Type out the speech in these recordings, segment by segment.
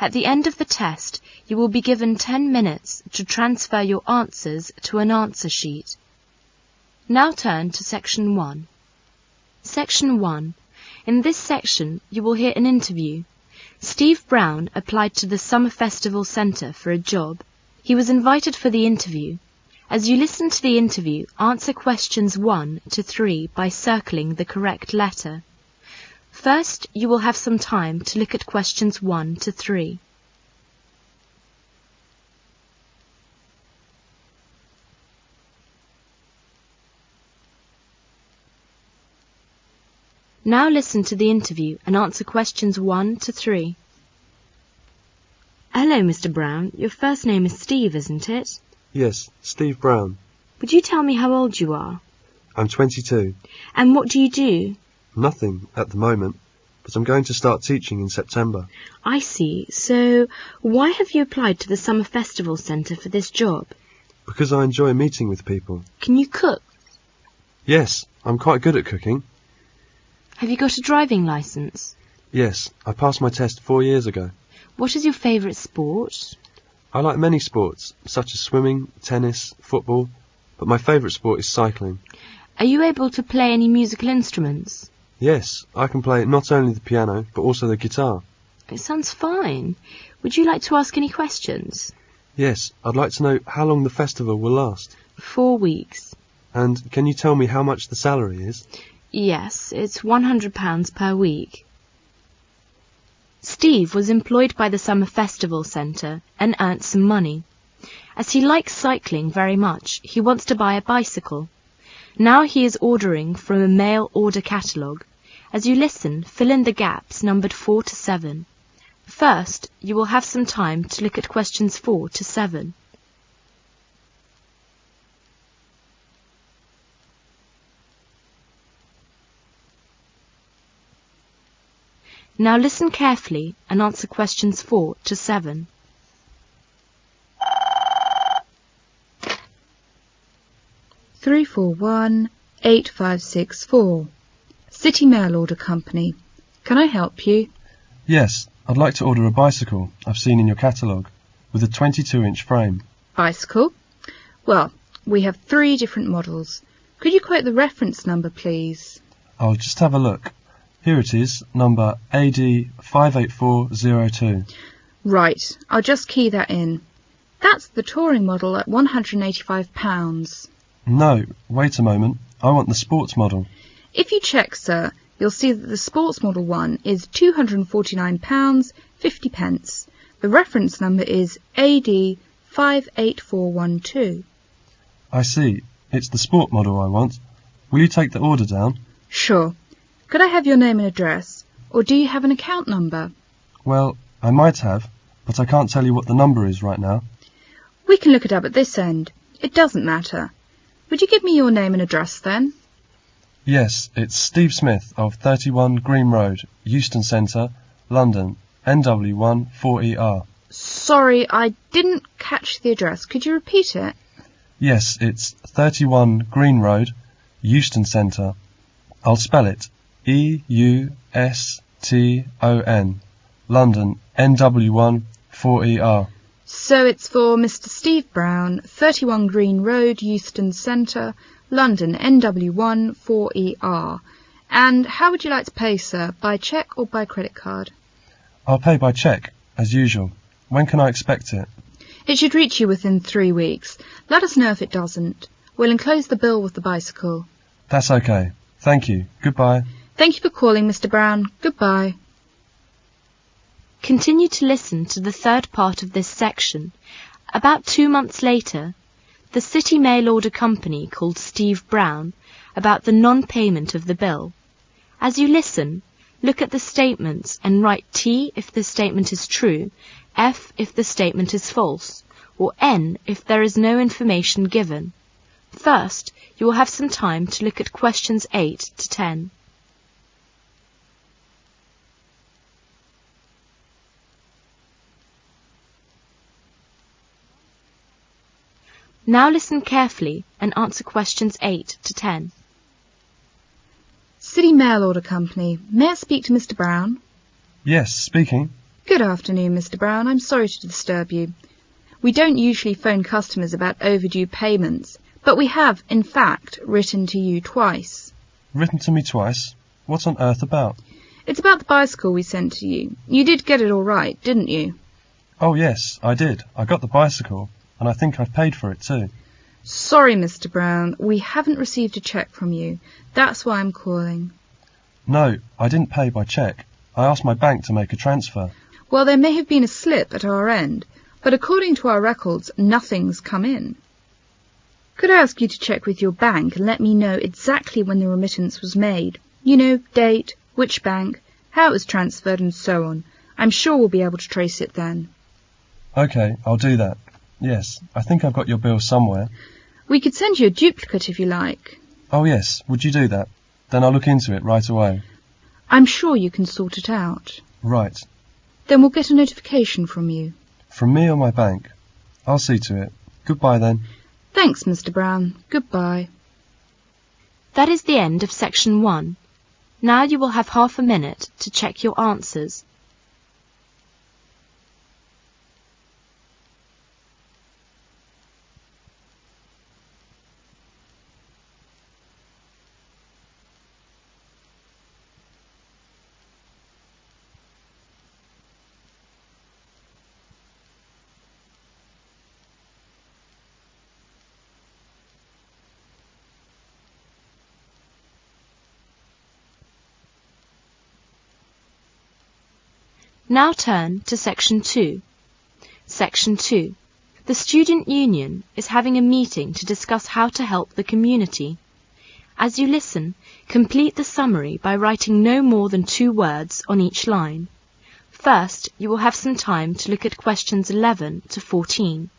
At the end of the test, you will be given 10 minutes to transfer your answers to an answer sheet. Now turn to Section 1. Section 1. In this section, you will hear an interview. Steve Brown applied to the Summer Festival Centre for a job. He was invited for the interview. As you listen to the interview, answer questions 1 to 3 by circling the correct letter. First, you will have some time to look at questions 1 to 3. Now listen to the interview and answer questions 1 to 3. Hello, Mr. Brown. Your first name is Steve, isn't it? Yes, Steve Brown. Would you tell me how old you are? I'm 22. And what do you do? Nothing at the moment, but I'm going to start teaching in September. I see. So, why have you applied to the Summer Festival Centre for this job? Because I enjoy meeting with people. Can you cook? Yes, I'm quite good at cooking. Have you got a driving licence? Yes, I passed my test 4 years ago. What is your favourite sport? I like many sports, such as swimming, tennis, football, but my favourite sport is cycling. Are you able to play any musical instruments? Yes, I can play not only the piano, but also the guitar. It sounds fine. Would you like to ask any questions? Yes, I'd like to know how long the festival will last. 4 weeks. And can you tell me how much the salary is? Yes, it's £100 per week. Steve was employed by the Summer Festival Centre and earned some money. As he likes cycling very much, he wants to buy a bicycle. Now he is ordering from a mail order catalogue. As you listen, fill in the gaps numbered 4 to 7. First, you will have some time to look at questions 4 to 7. Now listen carefully and answer questions 4 to 7. Three 8564. City Mail Order Company. Can I help you? Yes, I'd like to order a bicycle I've seen in your catalogue, with a 22-inch frame. Bicycle? Well, we have 3 different models. Could you quote the reference number, please? I'll just have a look. Here it is, number AD58402. Right, I'll just key that in. That's the touring model at £185. No, wait a moment. I want the sports model. If you check, sir, you'll see that the sports model one is £249.50. The reference number is AD58412. I see. It's the sport model I want. Will you take the order down? Sure. Could I have your name and address, or do you have an account number? Well, I might have, but I can't tell you what the number is right now. We can look it up at this end. It doesn't matter. Would you give me your name and address then? Yes, it's Steve Smith of 31 Green Road, Euston Centre, London, NW1 4ER. Sorry, I didn't catch the address. Could you repeat it? Yes, it's 31 Green Road, Euston Centre. I'll spell it. EUSTON, London, NW1 4ER. So it's for Mr. Steve Brown, 31 Green Road, Euston Centre, London, NW1 4ER. And how would you like to pay, sir? By cheque or by credit card? I'll pay by cheque, as usual. When can I expect it? It should reach you within 3 weeks. Let us know if it doesn't. We'll enclose the bill with the bicycle. That's okay. Thank you. Goodbye. Thank you for calling, Mr. Brown. Goodbye. Continue to listen to the third part of this section. About 2 months later, the City Mail Order Company called Steve Brown about the non-payment of the bill. As you listen, look at the statements and write T if the statement is true, F if the statement is false, or N if there is no information given. First, you will have some time to look at questions 8 to 10. Now listen carefully and answer questions 8 to 10. City Mail Order Company. May I speak to Mr. Brown? Yes, speaking. Good afternoon, Mr. Brown. I'm sorry to disturb you. We don't usually phone customers about overdue payments, but we have, in fact, written to you twice. Written to me twice? What on earth about? It's about the bicycle we sent to you. You did get it all right, didn't you? Oh yes, I did. I got the bicycle, and I think I've paid for it too. Sorry, Mr. Brown, we haven't received a cheque from you. That's why I'm calling. No, I didn't pay by cheque. I asked my bank to make a transfer. Well, there may have been a slip at our end, but according to our records, nothing's come in. Could I ask you to check with your bank and let me know exactly when the remittance was made? You know, date, which bank, how it was transferred and so on. I'm sure we'll be able to trace it then. OK, I'll do that. Yes, I think I've got your bill somewhere. We could send you a duplicate if you like. Oh yes, would you do that? Then I'll look into it right away. I'm sure you can sort it out. Right. Then we'll get a notification from you. From me or my bank? I'll see to it. Goodbye then. Thanks, Mr. Brown. Goodbye. That is the end of section 1. Now you will have half a minute to check your answers. Now turn to Section 2. Section 2. The Student Union is having a meeting to discuss how to help the community. As you listen, complete the summary by writing no more than 2 words on each line. First, you will have some time to look at questions 11 to 14.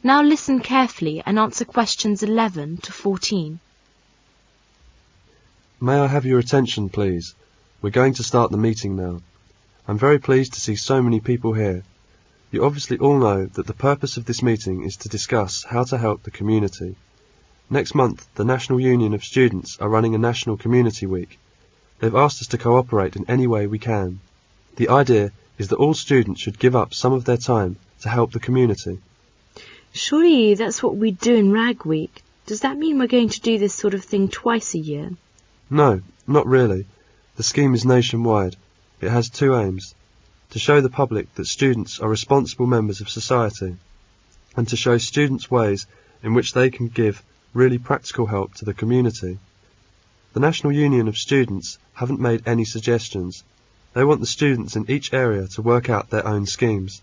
Now listen carefully and answer questions 11 to 14. May I have your attention, please? We're going to start the meeting now. I'm very pleased to see so many people here. You obviously all know that the purpose of this meeting is to discuss how to help the community. Next month, the National Union of Students are running a National Community Week. They've asked us to cooperate in any way we can. The idea is that all students should give up some of their time to help the community. Surely that's what we do in Rag Week. Does that mean we're going to do this sort of thing twice a year? No, not really. The scheme is nationwide. It has 2 aims: to show the public that students are responsible members of society, and to show students ways in which they can give really practical help to the community. The National Union of Students haven't made any suggestions. They want the students in each area to work out their own schemes.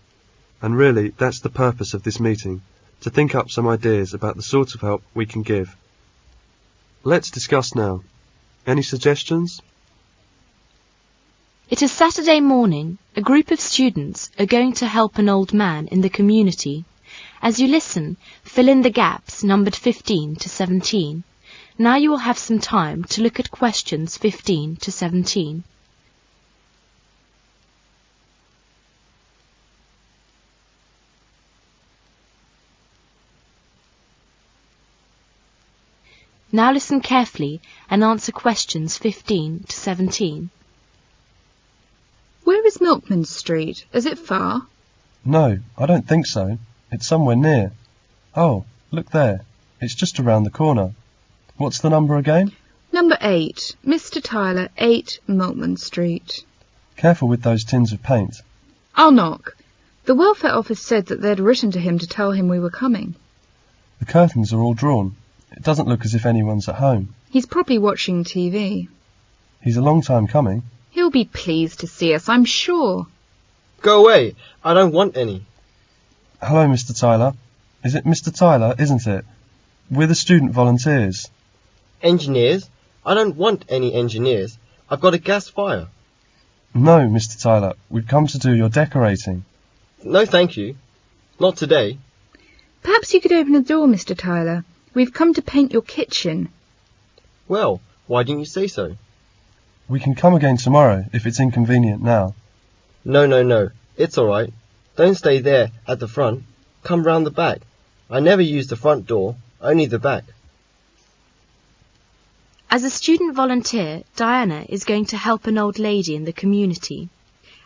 And really, that's the purpose of this meeting, to think up some ideas about the sort of help we can give. Let's discuss now. Any suggestions? It is Saturday morning. A group of students are going to help an old man in the community. As you listen, fill in the gaps numbered 15 to 17. Now you will have some time to look at questions 15 to 17. Now listen carefully and answer questions 15 to 17. Where is Milkman Street? Is it far? No, I don't think so. It's somewhere near. Oh, look there. It's just around the corner. What's the number again? Number 8. Mr. Tyler, 8 Milkman Street. Careful with those tins of paint. I'll knock. The welfare office said that they'd written to him to tell him we were coming. The curtains are all drawn. It doesn't look as if anyone's at home. He's probably watching TV. He's a long time coming. He'll be pleased to see us, I'm sure. Go away. I don't want any. Hello, Mr. Tyler. Is it Mr. Tyler, isn't it? We're the student volunteers. Engineers? I don't want any engineers. I've got a gas fire. No, Mr. Tyler. We've come to do your decorating. No, thank you. Not today. Perhaps you could open the door, Mr. Tyler. We've come to paint your kitchen. Well, why didn't you say so? We can come again tomorrow if it's inconvenient now. No. It's all right. Don't stay there at the front. Come round the back. I never use the front door, only the back. As a student volunteer, Diana is going to help an old lady in the community.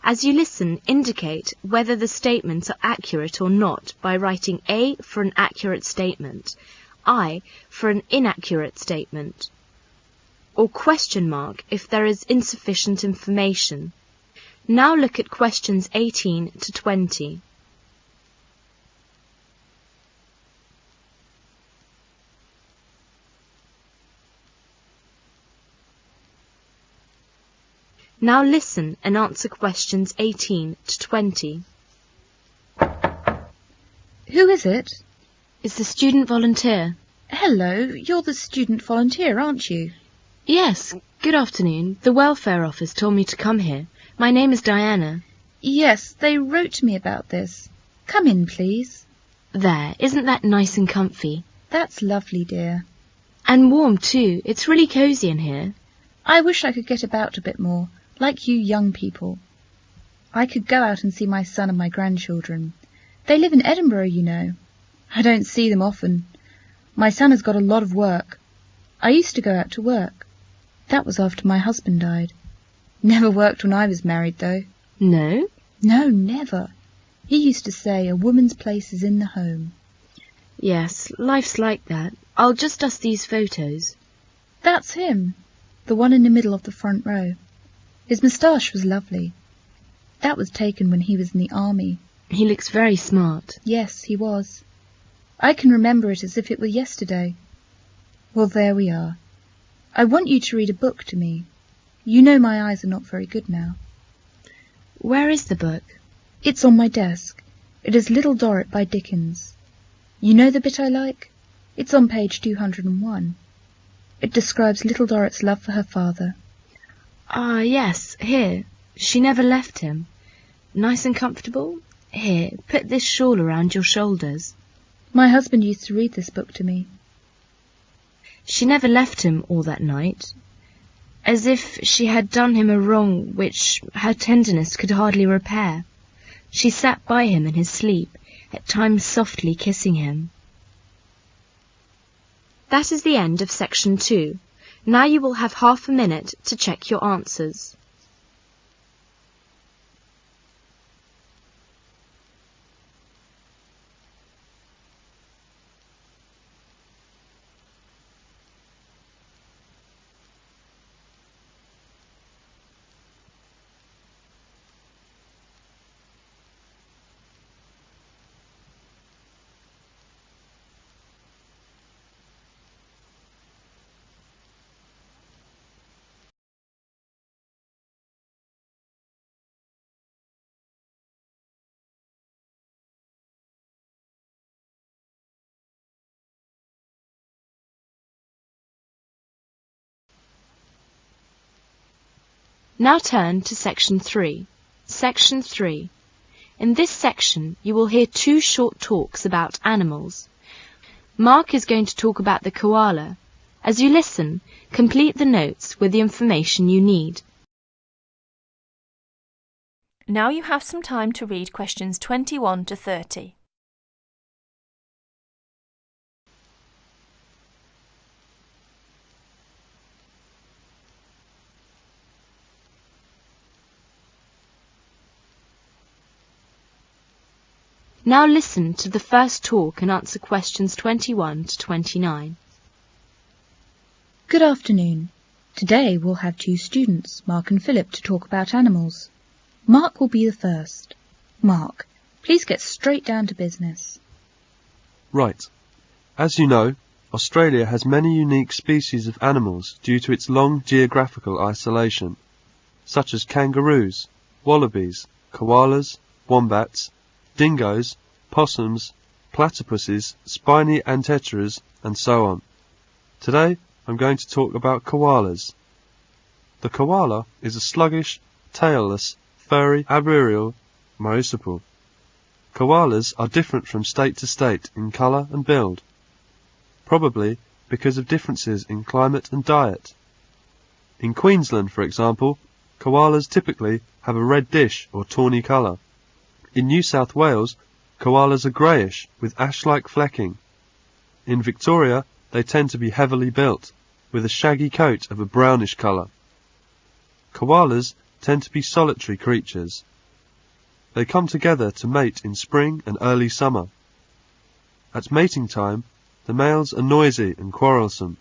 As you listen, indicate whether the statements are accurate or not by writing A for an accurate statement, I for an inaccurate statement, or question mark if there is insufficient information. Now look at questions 18 to 20. Now listen and answer questions 18 to 20. Who is it? It's the student volunteer. Hello, you're the student volunteer, aren't you? Yes, good afternoon. The welfare office told me to come here. My name is Diana. Yes, they wrote to me about this. Come in, please. There, isn't that nice and comfy? That's lovely, dear. And warm too. It's really cosy in here. I wish I could get about a bit more, like you young people. I could go out and see my son and my grandchildren. They live in Edinburgh, you know. I don't see them often. My son has got a lot of work. I used to go out to work. That was after my husband died. Never worked when I was married, though. No? No, never. He used to say a woman's place is in the home. Yes, life's like that. I'll just dust these photos. That's him, the one in the middle of the front row. His moustache was lovely. That was taken when he was in the army. He looks very smart. Yes, he was. I can remember it as if it were yesterday. Well, there we are. I want you to read a book to me. You know my eyes are not very good now. Where is the book? It's on my desk. It is Little Dorrit by Dickens. You know the bit I like? It's on page 201. It describes Little Dorrit's love for her father. Ah, yes, here. She never left him. Nice and comfortable? Here, put this shawl around your shoulders. My husband used to read this book to me. She never left him all that night, as if she had done him a wrong which her tenderness could hardly repair. She sat by him in his sleep, at times softly kissing him. That is the end of section 2. Now you will have half a minute to check your answers. Now turn to section 3. Section 3. In this section, you will hear 2 short talks about animals. Mark is going to talk about the koala. As you listen, complete the notes with the information you need. Now you have some time to read questions 21 to 30. Now listen to the first talk and answer questions 21 to 29. Good afternoon. Today we'll have 2 students, Mark and Philip, to talk about animals. Mark will be the first. Mark, please get straight down to business. Right. As you know, Australia has many unique species of animals due to its long geographical isolation, such as kangaroos, wallabies, koalas, wombats, dingoes, possums, platypuses, spiny anteteras, and so on. Today I'm going to talk about koalas. The koala is a sluggish, tailless, furry, arboreal marsupial. Koalas are different from state to state in colour and build, probably because of differences in climate and diet. In Queensland, for example, koalas typically have a red dish or tawny colour. In New South Wales, koalas are greyish with ash-like flecking. In Victoria, they tend to be heavily built, with a shaggy coat of a brownish colour. Koalas tend to be solitary creatures. They come together to mate in spring and early summer. At mating time, the males are noisy and quarrelsome.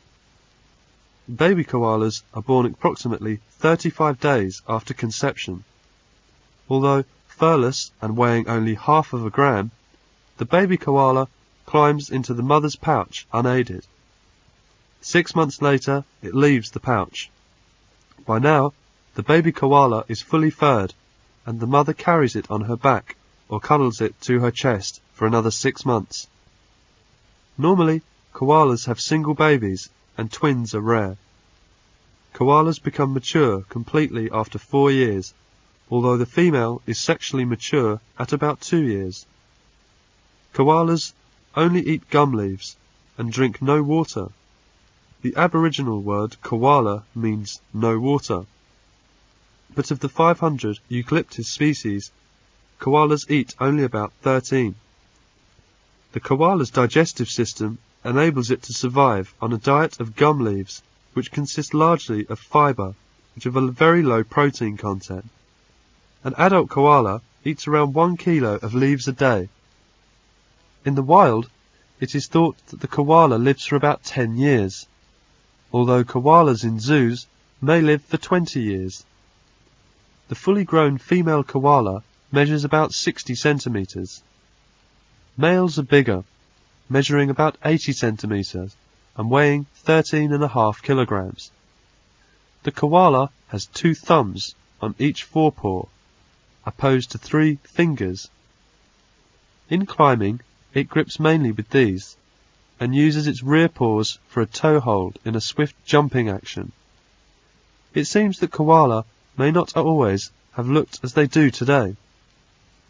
Baby koalas are born approximately 35 days after conception. Although furless and weighing only half of a gram, the baby koala climbs into the mother's pouch unaided. 6 months later, it leaves the pouch. By now, the baby koala is fully furred, and the mother carries it on her back or cuddles it to her chest for another 6 months. Normally, koalas have single babies, and twins are rare. Koalas become mature completely after 4 years, although the female is sexually mature at about 2 years. Koalas only eat gum leaves and drink no water. The Aboriginal word koala means no water. But of the 500 eucalyptus species, koalas eat only about 13. The koala's digestive system enables it to survive on a diet of gum leaves, which consist largely of fibre, which have a very low protein content. An adult koala eats around 1 kilo of leaves a day. In the wild, it is thought that the koala lives for about 10 years, although koalas in zoos may live for 20 years. The fully grown female koala measures about 60 centimetres. Males are bigger, measuring about 80 centimetres and weighing 13.5 kilograms. The koala has 2 thumbs on each forepaw, opposed to 3 fingers. In climbing, it grips mainly with these, and uses its rear paws for a toe hold in a swift jumping action. It seems that koala may not always have looked as they do today.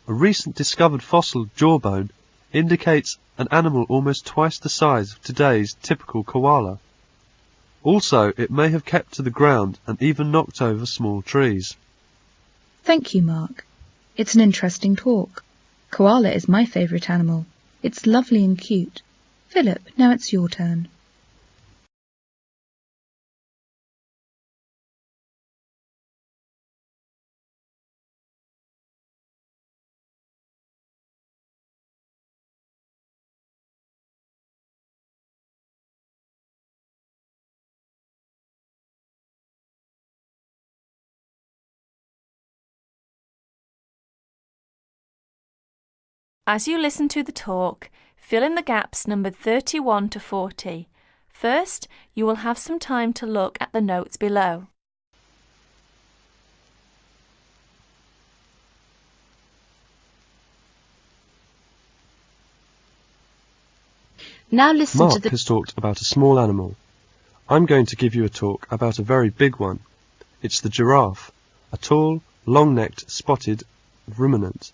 A recent discovered fossil jawbone indicates an animal almost twice the size of today's typical koala. Also, it may have kept to the ground and even knocked over small trees. Thank you, Mark. It's an interesting talk. Koala is my favourite animal. It's lovely and cute. Philip, now it's your turn. As you listen to the talk, fill in the gaps numbered 31 to 40. First, you will have some time to look at the notes below. Now listen Mark to the... has talked about a small animal. I'm going to give you a talk about a very big one. It's the giraffe, a tall, long-necked, spotted ruminant.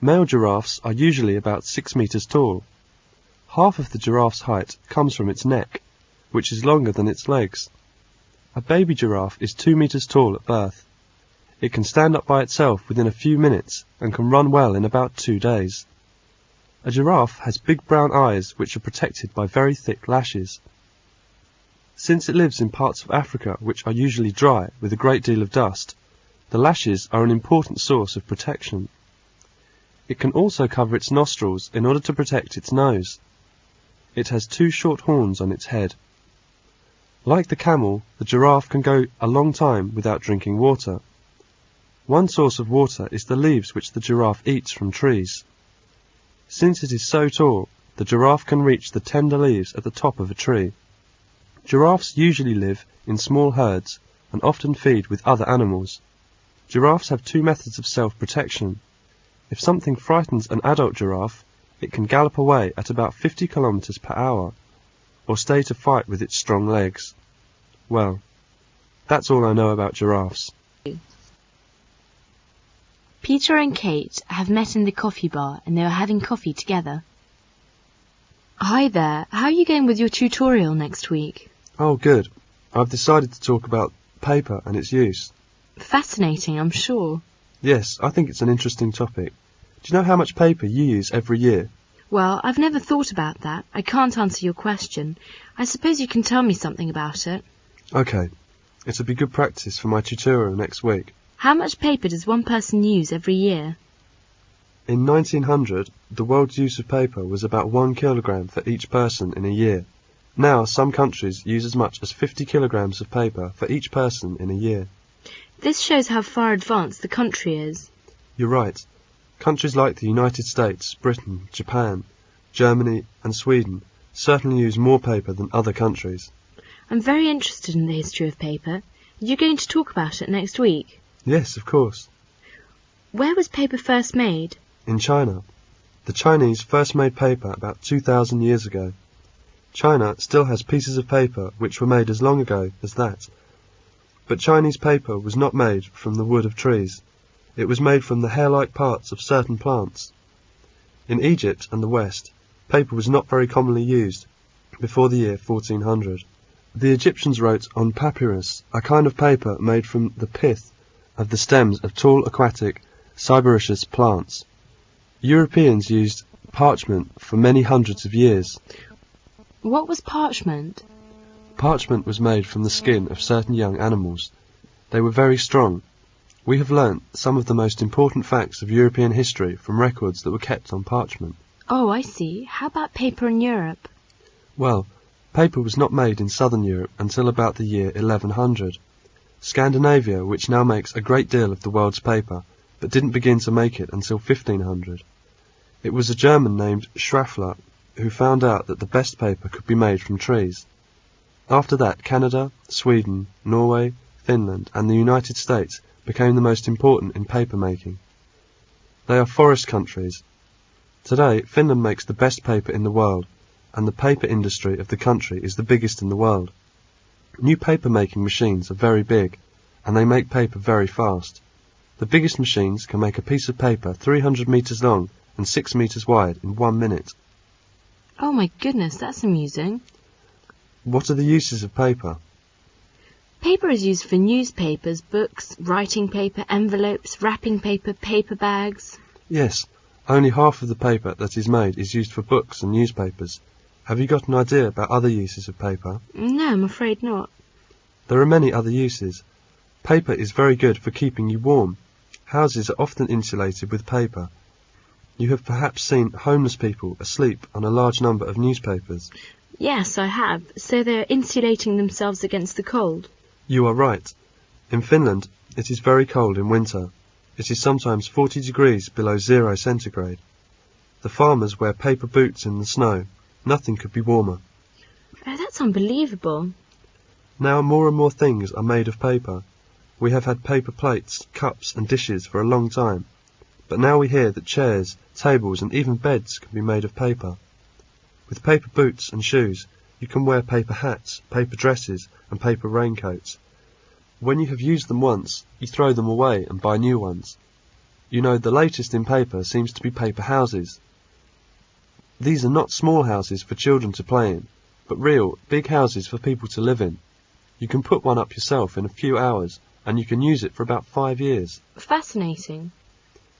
Male giraffes are usually about 6 meters tall. Half of the giraffe's height comes from its neck, which is longer than its legs. A baby giraffe is 2 meters tall at birth. It can stand up by itself within a few minutes and can run well in about 2 days. A giraffe has big brown eyes which are protected by very thick lashes. Since it lives in parts of Africa which are usually dry with a great deal of dust, the lashes are an important source of protection. It can also cover its nostrils in order to protect its nose. It has 2 short horns on its head. Like the camel, the giraffe can go a long time without drinking water. One source of water is the leaves which the giraffe eats from trees. Since it is so tall, the giraffe can reach the tender leaves at the top of a tree. Giraffes usually live in small herds and often feed with other animals. Giraffes have 2 methods of self-protection. If something frightens an adult giraffe, it can gallop away at about 50 kilometers per hour, or stay to fight with its strong legs. Well, that's all I know about giraffes. Peter and Kate have met in the coffee bar and they are having coffee together. Hi there, how are you going with your tutorial next week? Oh, good. I've decided to talk about paper and its use. Fascinating, I'm sure. Yes, I think it's an interesting topic. Do you know how much paper you use every year? Well, I've never thought about that. I can't answer your question. I suppose you can tell me something about it. OK. It'll be good practice for my tutorial next week. How much paper does one person use every year? In 1900, the world's use of paper was about 1 kilogram for each person in a year. Now, some countries use as much as 50 kilograms of paper for each person in a year. This shows how far advanced the country is. You're right. Countries like the United States, Britain, Japan, Germany and Sweden certainly use more paper than other countries. I'm very interested in the history of paper. Are you going to talk about it next week? Yes, of course. Where was paper first made? In China. The Chinese first made paper about 2,000 years ago. China still has pieces of paper which were made as long ago as that. But Chinese paper was not made from the wood of trees. It was made from the hair-like parts of certain plants. In Egypt and the West, paper was not very commonly used before the year 1400. The Egyptians wrote on papyrus, a kind of paper made from the pith of the stems of tall aquatic cyperaceous plants. Europeans used parchment for many hundreds of years. What was parchment? Parchment was made from the skin of certain young animals. They were very strong. We have learnt some of the most important facts of European history from records that were kept on parchment. Oh, I see. How about paper in Europe? Well, paper was not made in southern Europe until about the year 1100. Scandinavia, which now makes a great deal of the world's paper, but didn't begin to make it until 1500. It was a German named Schraffler who found out that the best paper could be made from trees. After that, Canada, Sweden, Norway, Finland and the United States became the most important in paper making. They are forest countries. Today, Finland makes the best paper in the world, and the paper industry of the country is the biggest in the world. New paper making machines are very big, and they make paper very fast. The biggest machines can make a piece of paper 300 meters long and 6 meters wide in 1 minute. Oh my goodness, that's amusing. What are the uses of paper? Paper is used for newspapers, books, writing paper, envelopes, wrapping paper, paper bags. Yes, only half of the paper that is made is used for books and newspapers. Have you got an idea about other uses of paper? No, I'm afraid not. There are many other uses. Paper is very good for keeping you warm. Houses are often insulated with paper. You have perhaps seen homeless people asleep on a large number of newspapers. Yes, I have. So they're insulating themselves against the cold. You are right. In Finland, it is very cold in winter. It is sometimes 40 degrees below 0 centigrade. The farmers wear paper boots in the snow. Nothing could be warmer. Oh, that's unbelievable. Now more and more things are made of paper. We have had paper plates, cups and dishes for a long time. But now we hear that chairs, tables and even beds can be made of paper. With paper boots and shoes, you can wear paper hats, paper dresses and paper raincoats. When you have used them once, you throw them away and buy new ones. You know, the latest in paper seems to be paper houses. These are not small houses for children to play in, but real, big houses for people to live in. You can put one up yourself in a few hours, and you can use it for about 5 years. Fascinating.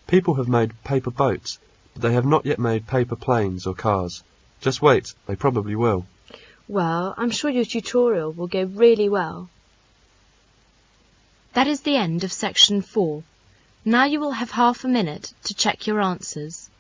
People have made paper boats, but they have not yet made paper planes or cars. Just wait, they probably will. Well, I'm sure your tutorial will go really well. That is the end of section 4. Now you will have half a minute to check your answers.